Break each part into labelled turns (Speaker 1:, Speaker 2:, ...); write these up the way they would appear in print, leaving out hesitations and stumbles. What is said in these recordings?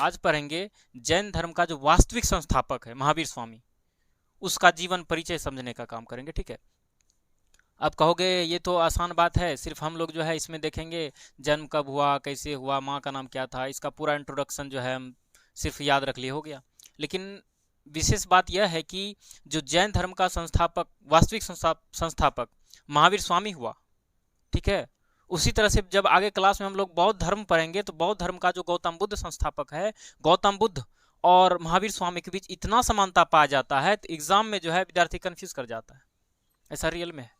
Speaker 1: आज पढ़ेंगे जैन धर्म का जो वास्तविक संस्थापक है महावीर स्वामी, उसका जीवन परिचय समझने का काम करेंगे। ठीक है, अब कहोगे ये तो आसान बात है, सिर्फ हम लोग जो है इसमें देखेंगे जन्म कब हुआ, कैसे हुआ, माँ का नाम क्या था, इसका पूरा इंट्रोडक्शन जो है हम सिर्फ याद रख लिए हो गया। लेकिन विशेष बात यह है कि जो जैन धर्म का संस्थापक, वास्तविक संस्थापक महावीर स्वामी हुआ, ठीक है, उसी तरह से जब आगे क्लास में हम लोग बौद्ध धर्म पढ़ेंगे तो बौद्ध धर्म का जो गौतम बुद्ध संस्थापक है, गौतम बुद्ध और महावीर स्वामी के बीच इतना समानता पाया जाता है तो एग्जाम में जो है विद्यार्थी कंफ्यूज कर जाता है। ऐसा रियल में है।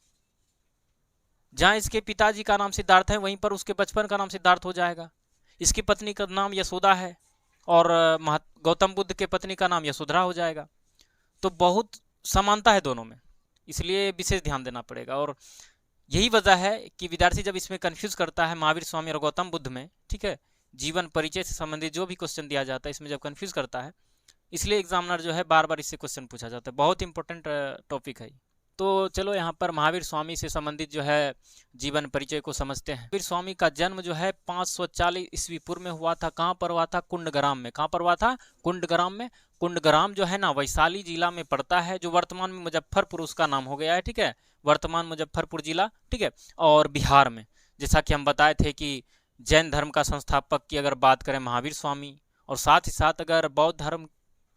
Speaker 1: जहाँ इसके पिताजी का नाम सिद्धार्थ है वहीं पर उसके बचपन का नाम सिद्धार्थ हो जाएगा। इसकी पत्नी का नाम यशोदा है और गौतम बुद्ध के पत्नी का नाम यशोधरा हो जाएगा। तो बहुत समानता है दोनों में, इसलिए विशेष ध्यान देना पड़ेगा। और यही वजह है कि विद्यार्थी जब इसमें कंफ्यूज करता है महावीर स्वामी और गौतम बुद्ध में, ठीक है, जीवन परिचय से संबंधित जो भी क्वेश्चन दिया जाता है इसमें जब कंफ्यूज करता है, इसलिए एग्जामिनर जो है बार बार इससे क्वेश्चन पूछा जाता है। बहुत इंपॉर्टेंट टॉपिक है। तो चलो यहाँ पर महावीर स्वामी से संबंधित जो है जीवन परिचय को समझते हैं। महावीर स्वामी का जन्म जो है 540 ईस्वी पूर्व में हुआ था। कहाँ पर हुआ था? कुंडग्राम में। कहाँ पर हुआ था? कुंडग्राम में। कुंडग्राम जो है ना वैशाली जिला में पड़ता है, जो वर्तमान में मुजफ्फरपुर उसका नाम हो गया है। ठीक है, वर्तमान मुजफ्फरपुर जिला, ठीक है, और बिहार में। जैसा कि हम बताए थे कि जैन धर्म का संस्थापक की अगर बात करें महावीर स्वामी, और साथ ही साथ अगर बौद्ध धर्म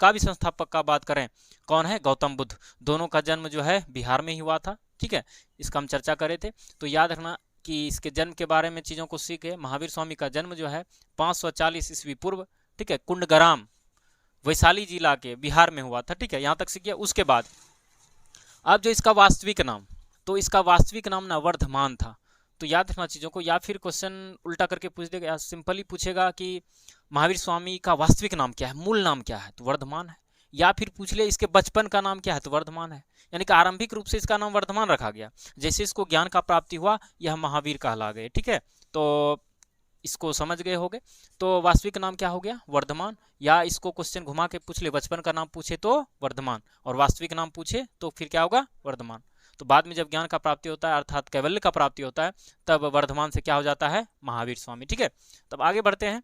Speaker 1: का भी संस्थापक का बात करें, कौन है? गौतम बुद्ध। दोनों का जन्म जो है बिहार में ही हुआ था। ठीक है, इसका हम चर्चा करे थे। तो याद रखना कि इसके जन्म के बारे में चीज़ों को सीखे। महावीर स्वामी का जन्म जो है 540 ईस्वी पूर्व, ठीक है, कुंडग्राम वैशाली जिला के बिहार में हुआ था। ठीक है, यहाँ तक सीखिए। उसके बाद अब जो इसका वास्तविक नाम, तो इसका वास्तविक नाम ना वर्धमान था। तो याद रखना चीज़ों को, या फिर क्वेश्चन उल्टा करके पूछ देगा, या सिंपली पूछेगा कि महावीर स्वामी का वास्तविक नाम क्या है, मूल नाम क्या है, तो वर्धमान है। या फिर पूछ ले इसके बचपन का नाम क्या है, तो वर्धमान है। यानी कि आरंभिक रूप से इसका नाम वर्धमान रखा गया, जैसे इसको ज्ञान का प्राप्ति हुआ यह महावीर कहला गए। ठीक है, तो इसको समझ गए होगे। तो वास्तविक नाम क्या हो गया? वर्धमान। या इसको क्वेश्चन घुमा के पूछ ले, बचपन का नाम पूछे तो वर्धमान, और वास्तविक नाम पूछे तो फिर क्या होगा? वर्धमान। तो बाद में जब ज्ञान का प्राप्ति होता है अर्थात कैवल्य का प्राप्ति होता है, तब वर्धमान से क्या हो जाता है? महावीर स्वामी। ठीक है, तब आगे बढ़ते हैं।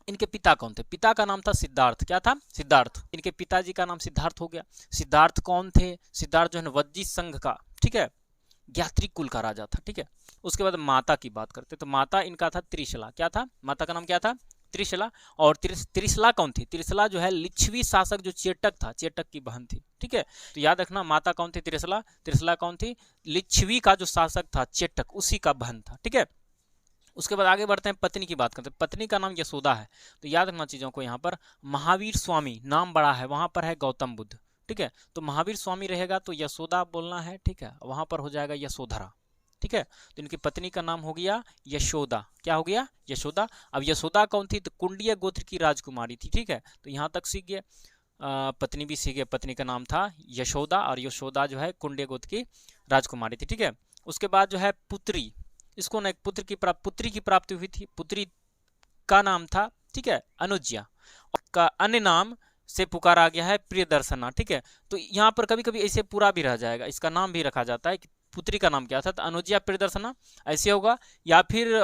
Speaker 1: इनके पिता कौन थे? पिता का नाम था सिद्धार्थ। क्या था? सिद्धार्थ। इनके पिताजी का नाम सिद्धार्थ हो गया। सिद्धार्थ कौन थे? सिद्धार्थ जो है वज्जी संघ का, ठीक है, ज्ञात्री कुल का राजा था। ठीक है, उसके बाद माता की बात करते तो माता इनका था त्रिशला। क्या था? माता का नाम क्या था? त्रिशला। और त्रिशला कौन थी? त्रिशला जो है लिच्छवी शासक जो चेटक था, चेटक की बहन थी। ठीक है, तो याद रखना माता कौन थी? त्रिशला। त्रिशला कौन थी? लिच्छवी का जो शासक था चेटक, उसी का बहन था। ठीक है, उसके बाद आगे बढ़ते हैं, पत्नी की बात करते हैं। पत्नी का नाम यशोदा है। तो याद रखना चीज़ों को, यहाँ पर महावीर स्वामी नाम बड़ा है, वहाँ पर है गौतम बुद्ध। ठीक है, तो महावीर स्वामी रहेगा तो यशोदा बोलना है। ठीक है, वहाँ पर हो जाएगा यशोधरा। ठीक है, तो इनकी पत्नी का नाम हो गया यशोदा। क्या हो गया? यशोदा। अब यशोदा कौन थी? तो कुंडीय गोत्र की राजकुमारी थी। ठीक है, तो यहाँ तक सीख गए। पत्नी भी सीख गए। पत्नी का नाम था यशोदा, और यशोदा जो है कुंडीय गोत्र की राजकुमारी थी। ठीक है, उसके बाद जो है पुत्री, इसको ना एक पुत्री की प्राप्ति हुई थी। पुत्री का नाम था, ठीक है, अनुज्ञा, का अन्य नाम से पुकारा गया है प्रियदर्शना। ठीक है, तो यहाँ पर कभी कभी ऐसे पूरा भी रह जाएगा, इसका नाम भी रखा जाता है कि पुत्री का नाम क्या था, तो अनुज्ञा प्रियदर्शना ऐसे होगा। या फिर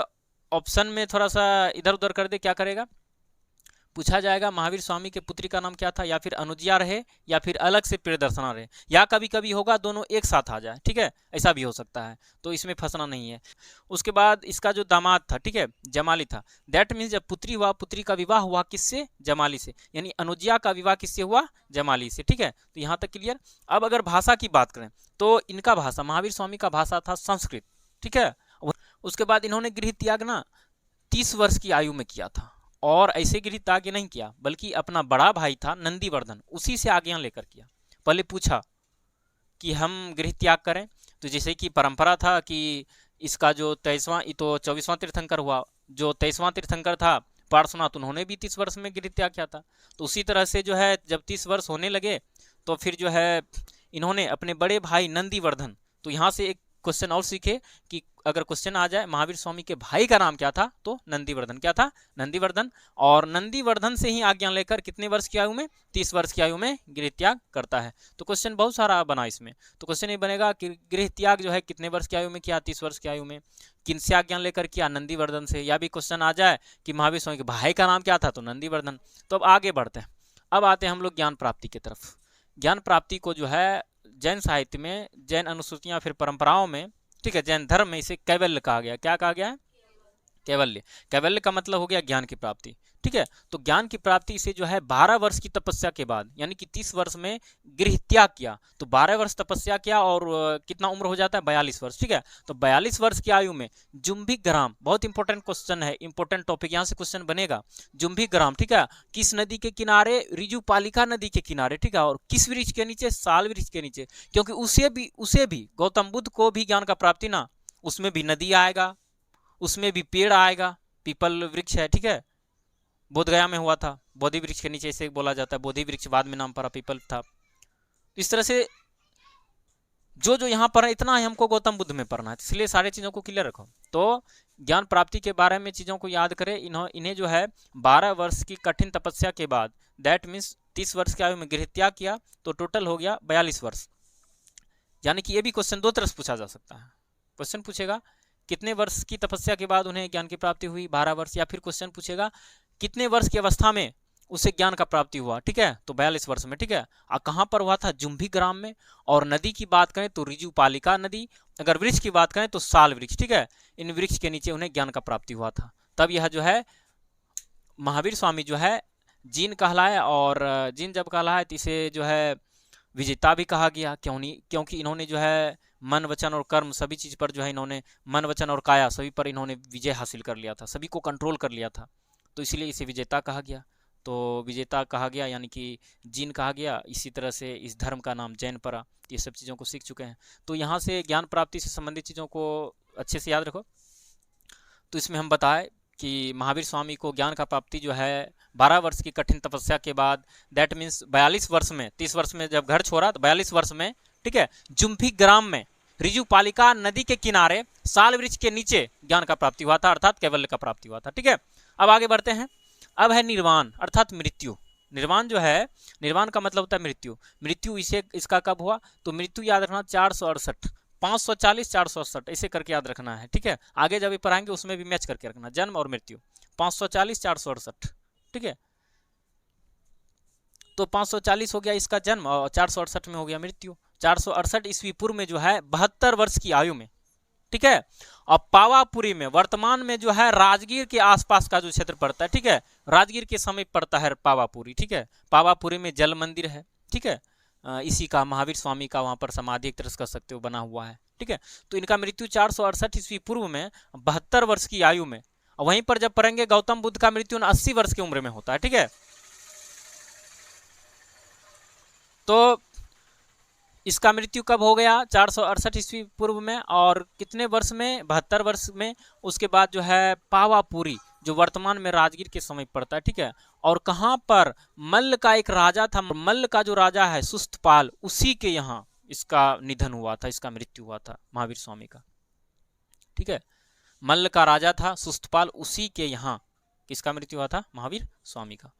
Speaker 1: ऑप्शन में थोड़ा सा इधर उधर कर दे, क्या करेगा? पूछा जाएगा महावीर स्वामी के पुत्री का नाम क्या था, या फिर अनुज्ञा रहे या फिर अलग से प्रियदर्शना रहे, या कभी कभी होगा दोनों एक साथ आ जाए। ठीक है, ऐसा भी हो सकता है, तो इसमें फंसना नहीं है। उसके बाद इसका जो दामाद था, ठीक है, जमाली था। दैट मीन्स जब पुत्री हुआ, पुत्री का विवाह हुआ किससे? जमाली से। यानी अनुज्ञा का विवाह किससे हुआ? जमाली से। ठीक है, तो यहाँ तक क्लियर। अब अगर भाषा की बात करें तो इनका भाषा, महावीर स्वामी का भाषा था संस्कृत। ठीक है, उसके बाद इन्होंने गृह त्याग ना 30 वर्ष की आयु में किया था, और ऐसे गृह त्याग नहीं किया बल्कि अपना बड़ा भाई था नंदीवर्धन, उसी से आज्ञा लेकर किया। पहले पूछा कि हम गृह त्याग करें, तो जैसे कि परंपरा था कि इसका जो 23वां, तो 24वां तीर्थंकर हुआ, जो 23वां तीर्थंकर था पार्श्वनाथ, उन्होंने भी 30 वर्ष में गृह त्याग किया था। तो उसी तरह से जो है जब 30 वर्ष होने लगे तो फिर जो है इन्होंने अपने बड़े भाई नंदीवर्धन, तो यहाँ से एक क्वेश्चन और सीखे कि अगर क्वेश्चन आ जाए महावीर स्वामी के भाई का नाम क्या था, तो नंदीवर्धन। क्या था? नंदीवर्धन। और नंदीवर्धन से ही आज्ञा लेकर कितने वर्ष की आयु में? 30 वर्ष की आयु में गृह त्याग करता है। तो क्वेश्चन बहुत सारा बना इसमें। तो क्वेश्चन ये बनेगा कि गृह त्याग जो है कितने वर्ष की आयु में किया? 30 वर्ष की आयु में। किनसे आज्ञा लेकर किया? नंदीवर्धन से। या भी क्वेश्चन आ जाए कि महावीर स्वामी के भाई का नाम क्या था, तो नंदीवर्धन। तो अब आगे बढ़ते हैं। अब आते हैं हम लोग ज्ञान प्राप्ति की तरफ। ज्ञान प्राप्ति को जो है जैन साहित्य में, जैन अनुसूचियां फिर परंपराओं में, ठीक है, जैन धर्म में इसे कैवल्य कहा गया। क्या कहा गया है? कैवल्य। कैवल्य का मतलब हो गया ज्ञान की प्राप्ति, ठीक है। तो ज्ञान की प्राप्ति से जो है 12 वर्ष की तपस्या के बाद, यानी कि 30 वर्ष में गृह त्याग किया, तो 12 वर्ष तपस्या किया और कितना उम्र हो जाता है? 42 वर्ष, ठीक है। तो 42 वर्ष की आयु में जुम्भिक ग्राम, बहुत इंपॉर्टेंट क्वेश्चन है, इंपॉर्टेंट टॉपिक, यहाँ से क्वेश्चन बनेगा। जुम्भिक ग्राम, ठीक है, किस नदी के किनारे? ऋजुपालिका नदी के किनारे, ठीक है। और किस वृक्ष के नीचे? साल वृक्ष के नीचे। क्योंकि उसे भी गौतम बुद्ध को भी ज्ञान का प्राप्ति ना, उसमें भी नदी आएगा, उसमें भी पेड़ आएगा, पीपल वृक्ष है, ठीक है। बोधगया में हुआ था, बोधि वृक्ष के नीचे इसे बोला जाता है, बोधि वृक्ष बाद में नाम पड़ा, पीपल था। इस तरह से जो जो यहाँ पर है इतना ही हमको गौतम बुद्ध में पढ़ना है, इसलिए सारे चीजों को क्लियर रखो। तो ज्ञान प्राप्ति के बारे में चीजों को याद करें। इन्हें जो है 12 वर्ष की कठिन तपस्या के बाद, दैट मीन्स 30 वर्ष की आयु में गृह त्याग किया, तो टोटल हो गया 42 वर्ष। यानी कि ये भी क्वेश्चन दो तरह से पूछा जा सकता है। क्वेश्चन पूछेगा कितने वर्ष की तपस्या के बाद उन्हें ज्ञान की प्राप्ति हुई? 12 वर्ष। या फिर क्वेश्चन पूछेगा कितने वर्ष की अवस्था में उसे ज्ञान का प्राप्ति हुआ, ठीक है, तो 42 वर्ष में, ठीक है। और कहाँ पर हुआ था? जुम्भिक ग्राम में। और नदी की बात करें तो ऋजुपालिका नदी, अगर वृक्ष की बात करें तो साल वृक्ष, ठीक है। इन वृक्ष के नीचे उन्हें ज्ञान का प्राप्ति हुआ था। तब यह जो है महावीर स्वामी जो है जीन कहलाया, और जीन जब कहलाया तो इसे जो है विजेता भी कहा गया। क्यों नहीं? क्योंकि इन्होंने जो है मन वचन और कर्म सभी चीज पर जो है इन्होंने, मन वचन और काया सभी पर इन्होंने विजय हासिल कर लिया था, सभी को कंट्रोल कर लिया था, तो इसलिए इसे विजेता कहा गया। तो विजेता कहा गया यानी कि जीन कहा गया। इसी तरह से इस धर्म का नाम जैन पड़ा। ये सब चीज़ों को सीख चुके हैं। तो यहाँ से ज्ञान प्राप्ति से संबंधित चीज़ों को अच्छे से याद रखो। तो इसमें हम बताए कि महावीर स्वामी को ज्ञान का प्राप्ति जो है 12 वर्ष की कठिन तपस्या के बाद, दैट मीन्स 42 वर्ष में, 30 वर्ष में जब घर छोड़ा तो 42 वर्ष में, ठीक है, जुम्भिक ग्राम में ऋजुपालिका नदी के किनारे साल वृक्ष के नीचे ज्ञान का प्राप्ति हुआ था, अर्थात कैवल्य का प्राप्ति हुआ था, ठीक है। अब आगे बढ़ते हैं। अब है निर्वाण अर्थात मृत्यु। निर्वाण जो है, निर्वाण का मतलब होता है मृत्यु। मृत्यु इसका कब हुआ? तो मृत्यु याद रखना 468, 540, 468 ऐसे करके याद रखना है, ठीक है। आगे जब भी पढ़ाएंगे उसमें भी मैच करके रखना, जन्म और मृत्यु 540, 468, ठीक है। तो 540 हो गया इसका जन्म और 468 में हो गया मृत्यु। 468 ईस्वी पूर्व में जो है 72 वर्ष की आयु में, ठीक है। और पावापुरी में, वर्तमान में जो है राजगीर के आसपास का जो क्षेत्र पड़ता है, ठीक है, राजगीर के समीप पड़ता है पावापुरी, ठीक है। पावापुरी में जल मंदिर है, ठीक है, इसी का महावीर स्वामी का वहां पर समाधि एक तरह से कह सकते हो बना हुआ है, ठीक है। तो इनका मृत्यु 468 ईस्वी पूर्व में 72 वर्ष की आयु में। वहीं पर जब पढ़ेंगे गौतम बुद्ध का मृत्यु 80 वर्ष की उम्र में होता है, ठीक है। तो इसका मृत्यु कब हो गया? 468 ईस्वी पूर्व में। और कितने वर्ष में? 72 वर्ष में। उसके बाद जो है पावापुरी जो वर्तमान में राजगीर के समय पड़ता है, ठीक है। और कहाँ पर? मल्ल का एक राजा था, मल्ल का जो राजा है सुस्तपाल, उसी के यहाँ इसका निधन हुआ था, इसका मृत्यु हुआ था महावीर स्वामी का, ठीक है। मल्ल का राजा था सुस्तपाल, उसी के यहाँ किसका मृत्यु हुआ था? महावीर स्वामी का।